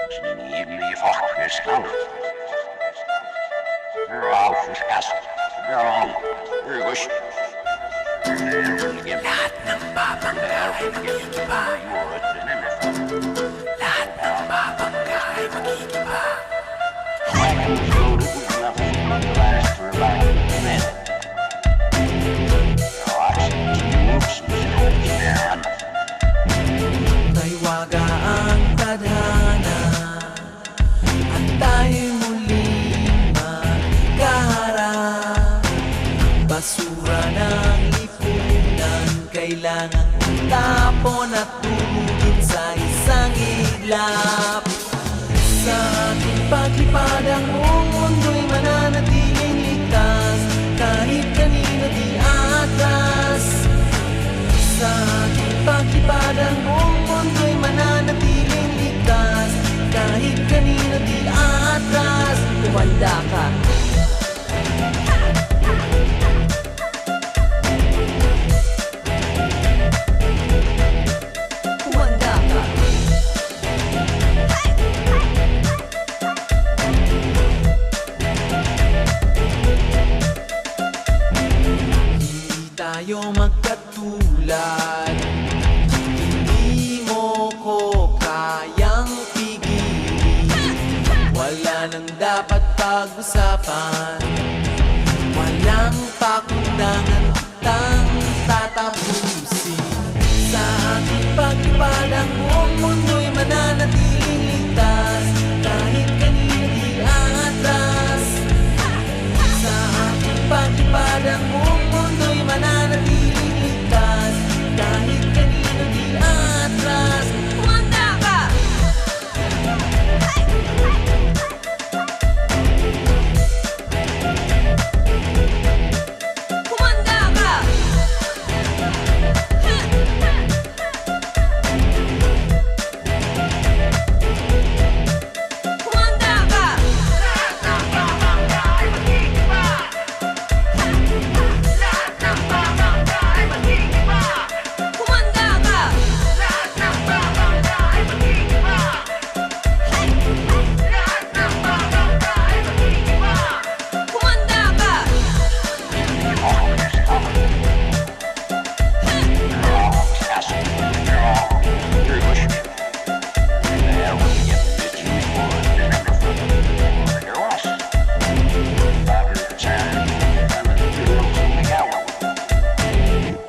Ni faktiskt avfuskas. Rygos. Lahat ng babangga ay mag-iiba. Lahat ng babangga ay mag-iiba. Taywaga ang tadhana at tayo'y muling magkaharap. Basura ng lipunan kailangang tapon at tumugin sa isang iglap. Sa ating paglipad ang buong mundo'y mananatiling ligtas, kahit kanino di atras. Sa ating paglipad ang buong mundo'y mananatiling ligtas, kahit kanino di atras. Kumanda ka. Kumanda ka. Hindi tayo magkatulad, hindi mo ko kayang pigilin. Wala nang dapat pag-usapan, walang pakundangan kitang tatapusin. Sa ating paglipad ang buong mundo'y mananatiling ligtas, kahit kanino di atras. Sa ating paglipad ang buong mundo'y mananatiling ligtas, kahit kanino di atras. Kumanda ka! Kumanda ka! Kumanda ka! Lahat ng babangga ay mag-iiba. Lahat ng babangga ay mag-iiba. Kumanda ka! Lahat ng babangga ay mag-iiba. Lahat ng babangga ay mag-iiba. Kumanda ka!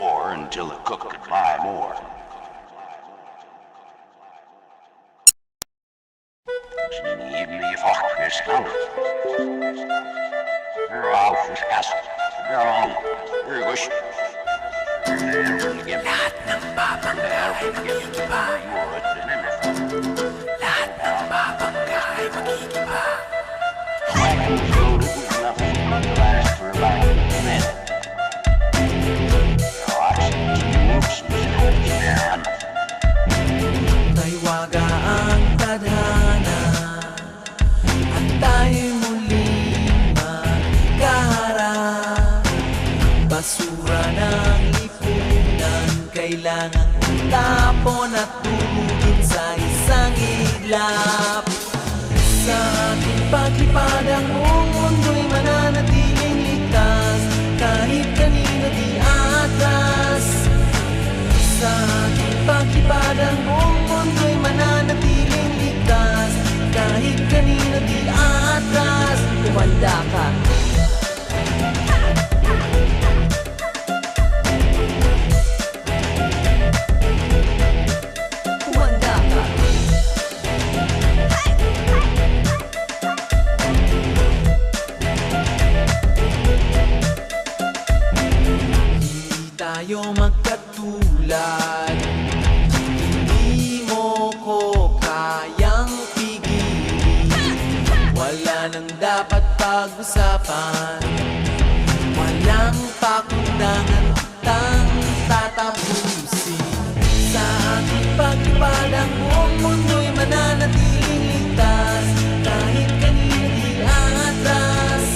Or until the cook could buy more. Ni faktiskt avfuskas. Rygos. Lahat ng babangga ay mag-iiba. Lahat ng babangga ay mag-iiba. Taywaga ang tadhana at tayo'y muling magkaharap. Basura ng lipunan kailangang tapon at tumugin sa isang iglap. Sa ating paglipad ang buong mundo'y mananatiling ligtas, kahit kanino di atras. Sa ating paglipad ang buong mundo'y mananatiling ligtas, kahit kanino di atras. Kumanda ka. Kumanda ka. Hindi tayo magkatulad, hindi mo ko kayang pigilin. Wala nang dapat pag-usapan, walang pakundangan kitang tatapusin. Sa ating paglipad ang buong mundo'y mananatiling ligtas, kahit kanino di atras.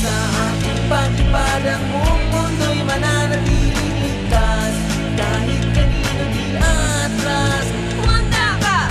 Sa ating paglipad ang buong mundo'y mananatiling ligtas, kahit kanino di atras. Kumanda ka!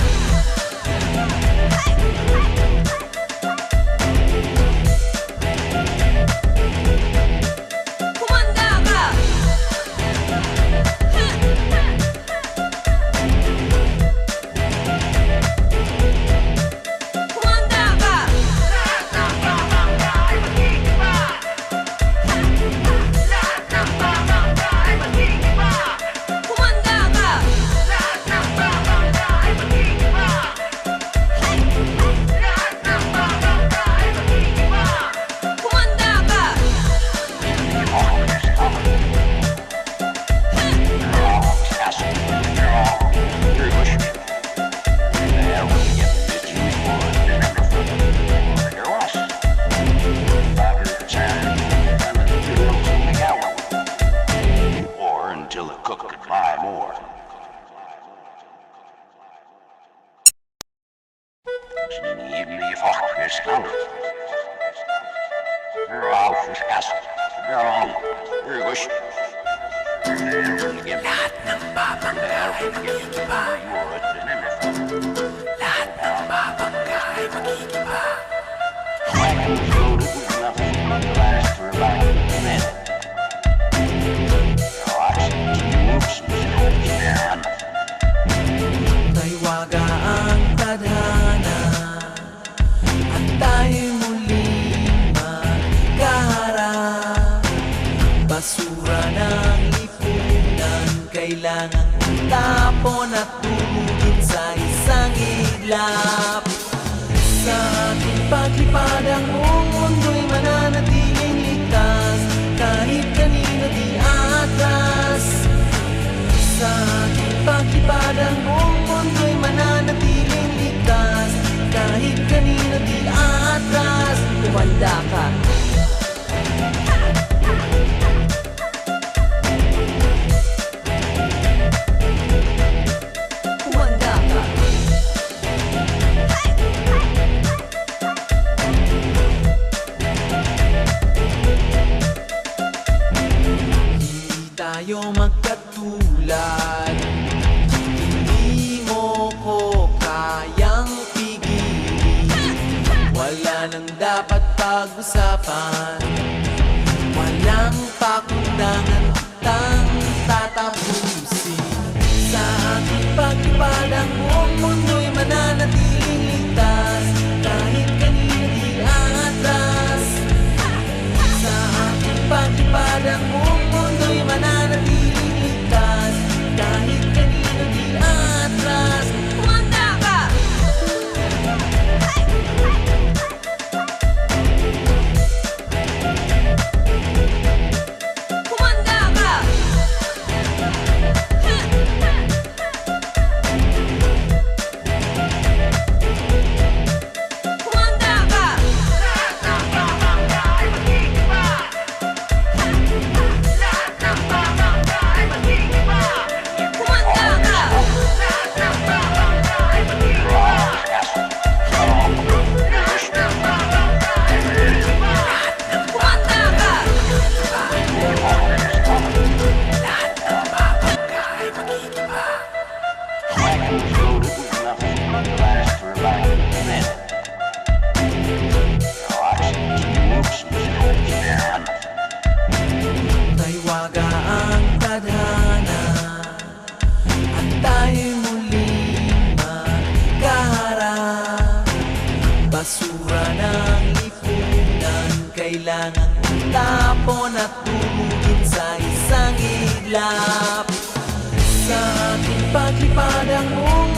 Sneed me fuckers out. They're off his ass. They're on. They're wish. Never give me. Never give me. Lahat ng babangkay mag-iiba. Wagons loaded with nothing but last for about a minute. Lots of tubes and scopes down. Taywaga ang tadhana at tayo'y muling magkaharap. Basura ng lipunan kailangang tapon at tumugin sa isang iglap. Sa ating paglipad ang buong mundo'y mananatiling ligtas, kahit kanino di atras. Sa ating paglipad ang buong mundo'y mananatiling ligtas, kahit kanino di atras. Kumanda ka. Kumanda ka. Hindi tayo magkatulad, hindi mo ko kayang pigilin. Wala nang dapat pag-usapan, walang pakundangan kitang tatapusin. Sa ating paglipad ang buong mundo'y mananatiling ligtas, kahit kanino di atras. Sa ating paglipad ang buong mundo'y mananatiling ligtas, kahit kanino di atras. Kumanda ka! Kumanda ka! Kumanda ka! Lahat ng babangkay mag-iiba. Lahat ng babangkay mag-iiba. Kumanda ka! Lahat ng babangkay mag-iiba. Lahat ng babangkay mag-iiba. Kumanda ka! Lahat ng babangkay mag-iiba. Wagons loaded with nothing but last for about a minute. Lots of tubes and scopes down. Taywaga ang tadhana at tayo'y muling magkaharap. Basura ng lipunan kailangang tapon at tumugin sa isang iglap. Sa ating paglipad ang buong